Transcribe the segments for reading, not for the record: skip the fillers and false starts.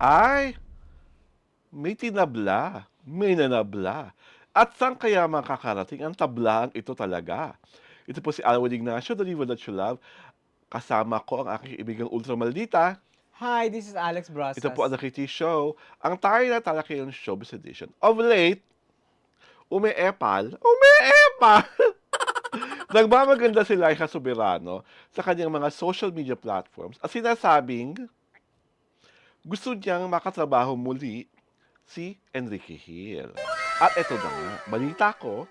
Ay, may tinabla, may nanabla. At saan kaya makakarating ang tablaang ito talaga? Ito po si Alwin Ignacio, the Liver That You Love. Kasama ko ang aking ibigang ultramaldita. Hi, this is Alex Ito po ang Brasas. Nakiti Show. Ang tayo na talakay ng Showbiz Edition. Of late, umeepal, nagmamaganda si Laika Soberano sa kanyang mga social media platforms at sinasabing gusto niyang makatrabaho muli si Enrique Hill. At eto na nga, balita ko,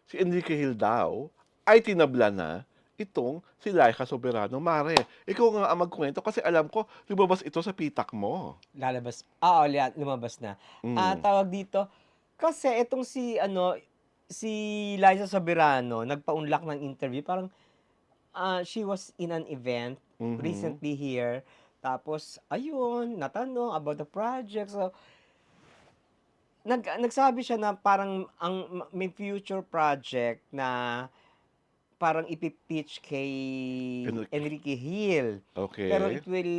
si Enrique Hill daw ay tinabla na itong si Laika Soberano. Mare, ikaw nga ang magkwento kasi alam ko, lumabas ito sa pitak mo. Lalabas. Lumabas na. Mm. Tawag dito, kasi itong si Liza Soberano, nagpaunlak ng interview. Parang, she was in an event Mhm. recently here. Tapos, ayun, natanong about the project. So, nagsabi siya na parang may future project na parang ipipitch kay Enrique. Enrique Hill. Pero Okay. it will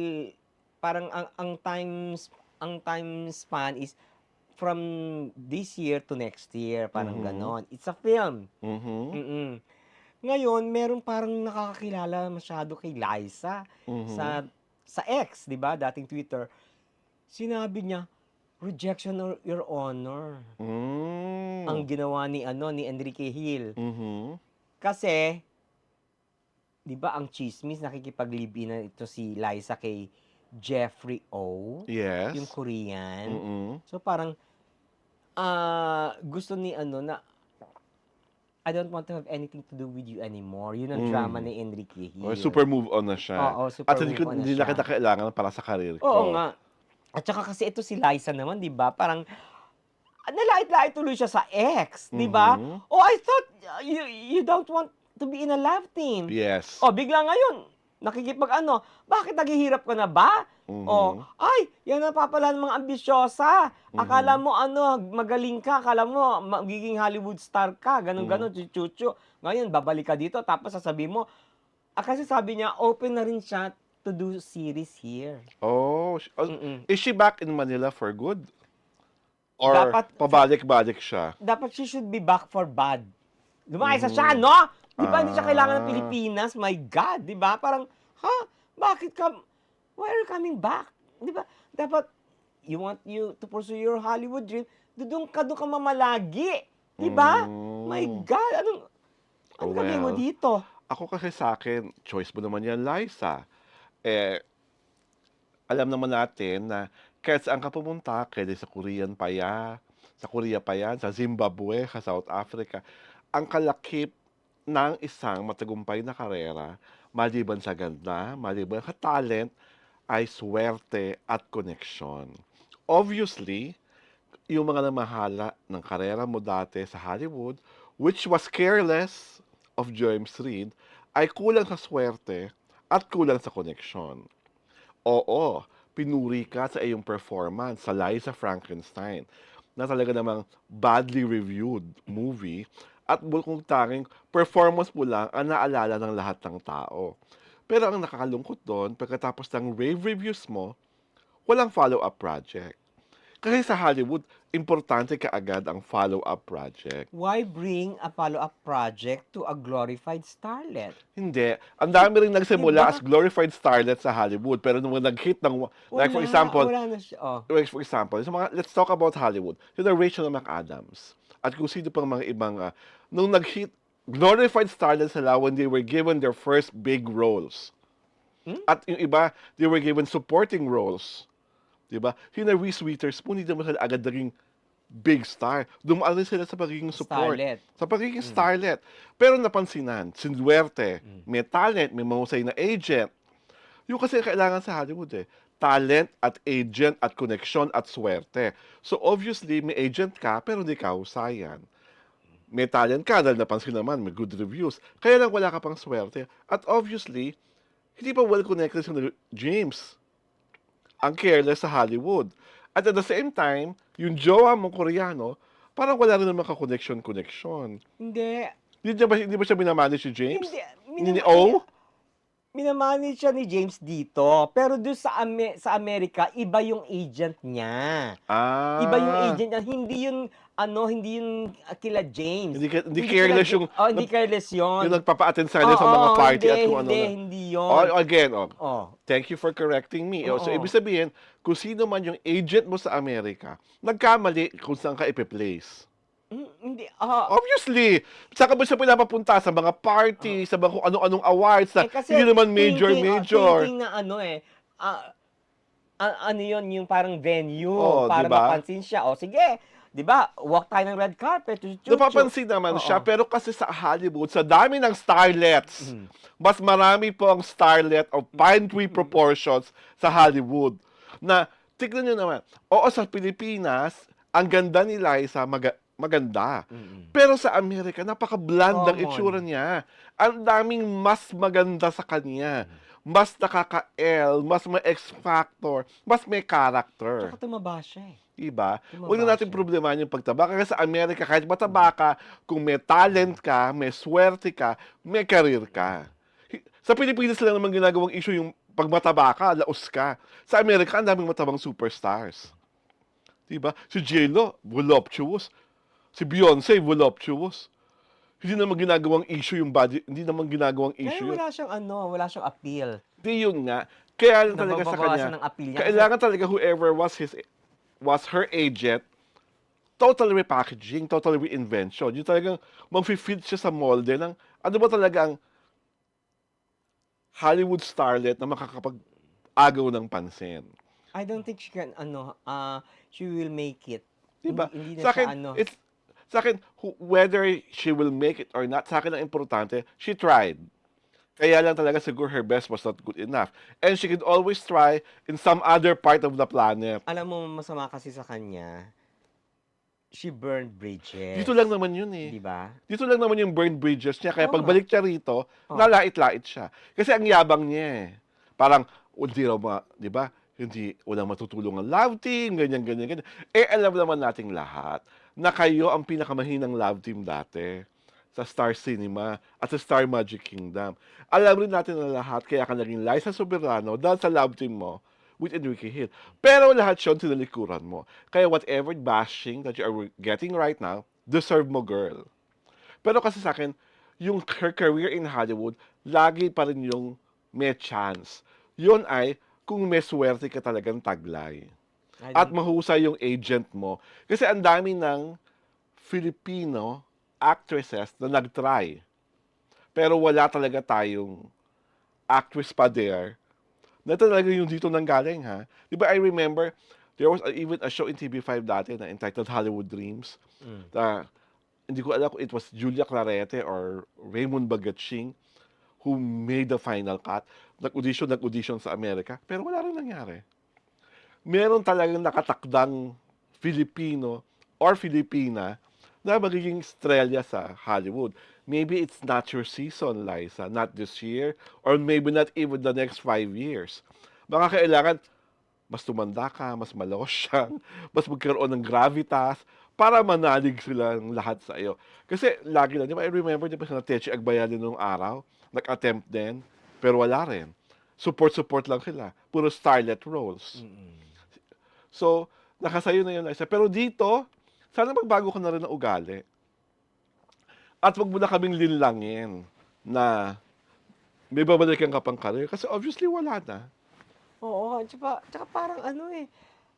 parang ang time span is from this year to next year, parang Mhm. ganon. It's a film. Mhm. Mm. Ngayon, merong parang nakakakilala masyado kay Liza Mhm. sa sa X, 'di ba? Dating Twitter. Sinabi niya, rejection or your honor ang Hmm. ginawa ni Enrique Hill. Mhm. Kasi 'di ba ang chismis nakikipag-live-in na ito si Liza kay Jeffrey O, yung Yes. Korean. Mm. So parang, gusto ni na, "I don't want to have anything to do with you anymore." Yun ang drama Mhm. ni Enrique Oh, Hill. super move on na siya. Oo, At super hindi move ko on na hindi na kita siya. kailangan para sa karir Oo ko. nga. At saka kasi ito si Liza naman 'di ba, parang nalait-lait tuloy siya sa ex, 'di ba? Mhm. "Oh, I thought you don't want to be in a love team." Yes. Oh, bigla ngayon nakikipag-ano, "Bakit naghihirap ka na ba?" Oh, Mhm. "Ay, yan na pala ng mga ambisyosa. Akala Mhm. mo magaling ka, akala mo magiging Hollywood star ka, Mhm. gano'n-gano'n, chuchu. Ngayon babalik ka dito tapos sasabihin mo." Kasi sabi niya open na rin siya to do series here. Oh, Mm. is she back in Manila for good? Or Dapat pabalik-balik siya? dapat she should be back for bad. Lumayas na siya, Mhm. no? 'Di ba hindi siya kailangan ng Ah. Pilipinas? My God, 'di ba? Parang, ha? Bakit ka why are you coming back? 'Di ba? Dapat you to pursue your Hollywood dream, doon ka mamalagi, 'di ba? My Hmm. God, Oh, anong gagawin mo well, dito? ako kasi sa'kin, choice mo naman 'yan, Liza. Eh, alam naman natin na kahit saan ka pumunta, kaya sa Korea pa yan, sa Zimbabwe, sa South Africa, ang kalakip ng isang matagumpay na karera, maliban sa ganda, maliban sa talent, ay swerte at koneksyon. Obviously, yung mga namahala ng karera mo dati sa Hollywood, which was careless of James Reid, ay kulang sa swerte at kulang sa koneksyon. Oo, pinuri ka sa iyong performance sa Liza Frankenstein na talaga namang badly reviewed movie at kung tanging performance mo lang ang naalala ng lahat ng tao. Pero ang nakakalungkot doon, pagkatapos ng rave reviews mo, walang follow-up project. Kasi sa Hollywood, importante kaagad ang follow-up project. Why bring a follow-up project to a glorified starlet? Hindi. Ang dami ring 'Di nagsimula as ba? glorified starlet sa Hollywood. Pero nung nag-hit ng, like for example, Wala na siya, oh. sa mga, let's talk about Hollywood. Sila Rachel McAdams. At kung sino pang mga ibang, nung nag-hit, glorified starlet sila when they were given their first big roles. Hmm? At yung iba, they were given supporting roles. Diba? Sina Reese Witherspoon, hindi naman sila agad naging big star. Dumaan rin sila sa pagiging support, Starlet. sa pagiging Hmm. starlet. Pero napansinan, sinuwerte, Hmm. may talent, may mahusay na agent. Yung kasi kailangan sa Hollywood talent at agent at connection at swerte. So obviously, may agent ka pero hindi ka husayan. May talent ka dahil napansin naman, may good reviews. Kaya lang wala ka pang swerte. At obviously, hindi pa well connected si James. Ang careless sa Hollywood. At the same time, yung jowa mong Koreano, parang wala rin naman ka-connection-connection. Hindi. Hindi ba siya minamanage si James? Hindi, Ni minama hindi O? Minamanage siya ni James dito, pero do'n sa Amerika iba yung agent niya. Iba yung Ah, agent niya, hindi yun, kila James. hindi Hindi kila careless yung hindi careless yung yun. nagpapa-attend sa kanya sa mga Oo, party at kung hindi, ano hindi, na. hindi Oh, yun. again, Oh, thank you for correcting me. Oh, so ibig oo. sabihin, kung sino man yung agent mo sa Amerika, nagkamali kung saan ka ipe-place. Hindi, Obviously, saan ka ba siya pinapapunta? Sa mga ah, party, sa mga kung ano-anong awards na kasi hindi naman major. thinking na ano, ah, ano yun, yung parang venue Oh, 'di para ba? mapansin siya. O sige, 'di ba, walk tayo ng red carpet, chu-chu-chu. Napapansin naman Oo. siya, pero kasi sa Hollywood, sa dami ng starlets, Mhm. mas marami po ang starlet of pine tree proportions sa Hollywood. Na, tignan nyo naman, oo, sa Pilipinas, ang ganda ni Liza, maganda. Mm. Pero sa Amerika, napaka-bland ng itsura Common. niya. Ang daming mas maganda sa kanya. Mhm. Mas nakaka-L, mas may X-factor, mas may character. Tsaka tumaba siya, eh. Diba? Huwag Tumaba na natin siya. problemahan yung pagtaba. Kasi sa Amerika, kahit mataba Mhm. ka, kung may Mhm. talent ka, may swerte ka, may career ka. Mhm. Sa Pilipinas lang naman ginagawang issue yung pag mataba ka, laos ka. Sa Amerika, ang daming matabang superstars. Diba? Si J-Lo, voluptuous. Si Beyonce, voluptuous. Hindi naman ginagawang issue yung body, hindi naman ginagawang Kaya issue yun. wala siyang appeal. Di yun nga. Kaya lang talaga sa kanya, Nababawasan ng appeal niya kasi kailangan talaga whoever was her agent, total repackaging, total reinvention. Yung talagang mag-fit siya sa molde ng ano ba talaga ang Hollywood starlet na makakapag-agaw ng pansin. I don't think she will make it. Diba? Hindi na Sa siya akin, whether she will make it or not, sa akin ang importante, she tried. Kaya lang talaga siguro her best was not good enough. And she could always try in some other part of the planet. Alam mo masama kasi sa kanya, she burned Dito lang bridges, naman yun eh. 'di ba? Dito lang naman yung burned bridges niya. Kaya Oo nga. pagbalik niya rito, Oh. nalait-lait siya. Kasi ang yabang niya eh. Parang, hindi raw di ba? Hindi, walang matutulong ang love team, ganyan, ganyan, ganyan. Eh, alam naman nating lahat na kayo ang pinakamahinang love team dati sa Star Cinema at sa Star Magic Kingdom. Alam rin natin na lahat, kaya ka naging Liza Soberano dahil sa love team mo with Enrique Hill. Pero lahat yun sinalikuran mo. Kaya whatever bashing that you are getting right now, deserve mo, girl. Pero kasi sa akin, yung her career in Hollywood, lagi pa rin yung may chance. Yun ay kung may swerte ka talagang taglay. I At don't mahusay yung agent mo. Kasi ang dami ng Filipino actresses na nag-try. Pero wala talaga tayong actress pa there na talaga yung dito nanggaling, ha? Di ba I remember, there was even a show in TV5 dati na entitled Hollywood Dreams. mm. Na, hindi ko alam kung it was Julia Clarete or Raymond Bagatsing who made the final cut. Nag-audition sa Amerika, pero wala rin nangyari. Meron talagang nakatakdang Filipino or Filipina na magiging estrella sa Hollywood. Maybe it's not your season, Liza, not this year, or maybe not even the next 5 years. Baka kailangan mas tumanda ka, mas malosyang, mas magkaroon ng gravitas para manalig silang lahat sa iyo. Kasi lagi lang, di ba, I remember, di ba, sa Techi Agbayani nung araw, nag-attempt din, pero wala rin. Support-support lang sila. Puro starlet roles. Mm. So, nakasayo na yun, Liza. Pero dito, sana magbago ka na rin ng ugali. At wag mo na kaming linlangin na may babalikan ka pang career. Kasi obviously, wala na. Oo, tsaka parang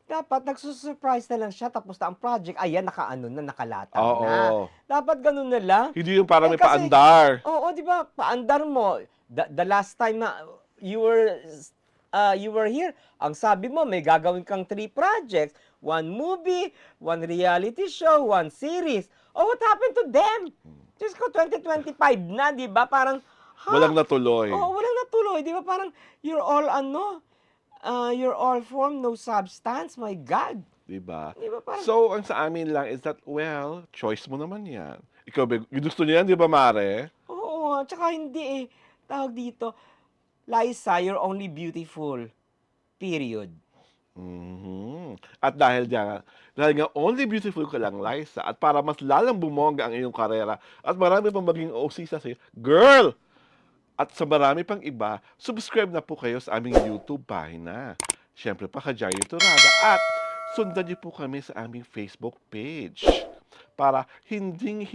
dapat nagsu-surprise na lang siya tapos na ang project, ayan nakalataw na. Oo. Dapat gano'n na lang. Hindi yung para may Kasi paandar. oo, 'di ba, paandar mo. The last time na you were here, ang sabi mo may gagawin kang 3 projects, 1 movie, 1 reality show, 1 series. Oh, what happened to them? Diyos ko, 2025 na, 'di ba? Parang, Walang natuloy. Oo, walang natuloy, 'di ba? Parang you're all form, no substance. My God. Diba? 'Di ba parang So, ang sa amin lang is that, well, choice mo naman yan. Ikaw, gusto niya yan, di ba, Mare? oo, tsaka hindi tawag dito, Liza, you're only beautiful. Period. Mhm. At dahil nga only beautiful ka lang, Liza, at para mas lalang bumongga ang iyong karera at marami pang maging OC sa sa'yo, girl, At sa marami pang iba, subscribe na po kayo sa aming YouTube pahina. Siyempre pa Ka-Diario Torada at sundan niyo po kami sa aming Facebook page para hindi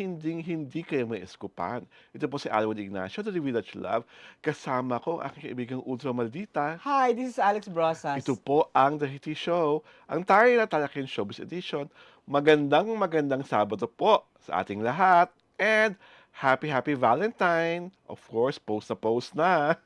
kayo maeskupan. Ito po si Alwin Ignacio, The Village Love. Kasama ko ang aking kaibigang Ultra Maldita. Hi, this is Alex Ito Brosas. po ang The Hitty Show, ang tayo na talaking showbiz edition. Magandang Sabado po sa ating lahat. And happy Valentine! Of course, post na.